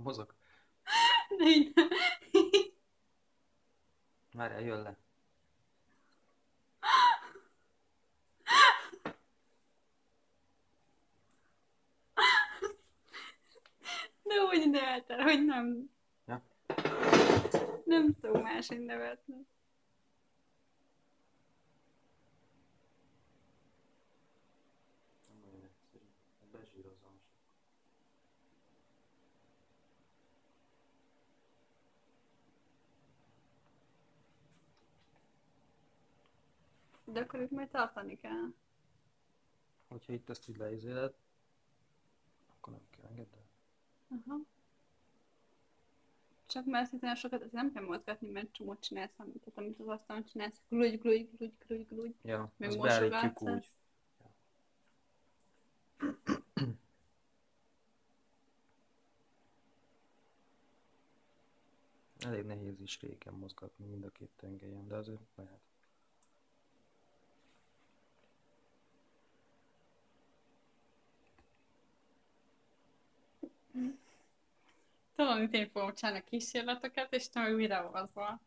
mozog. De így nem. Várjál, jön le. De úgy nevetel, hogy nem. Ja. Nem tudom máshogy nevetni. Nem olyan egyszerű. Bezsírozom. De akkor itt majd tartani kell. Hogyha itt ezt így leizéled, akkor nem kell engedd el. Aha. Csak mert szerintem sokat ezt nem kell mozgatni, mert csomót csinálsz, amit az asztalon csinálsz. Glúgy, glúgy, glúgy, glúgy, glúgy. Ja, Meg azt mosogatsz. beállítjuk úgy. Elég nehéz is régen mozgatni mind a két tengelyen, de azért lehet. Tudom, hogy én fogom csinálni a kísérleteket, és te meg videózol.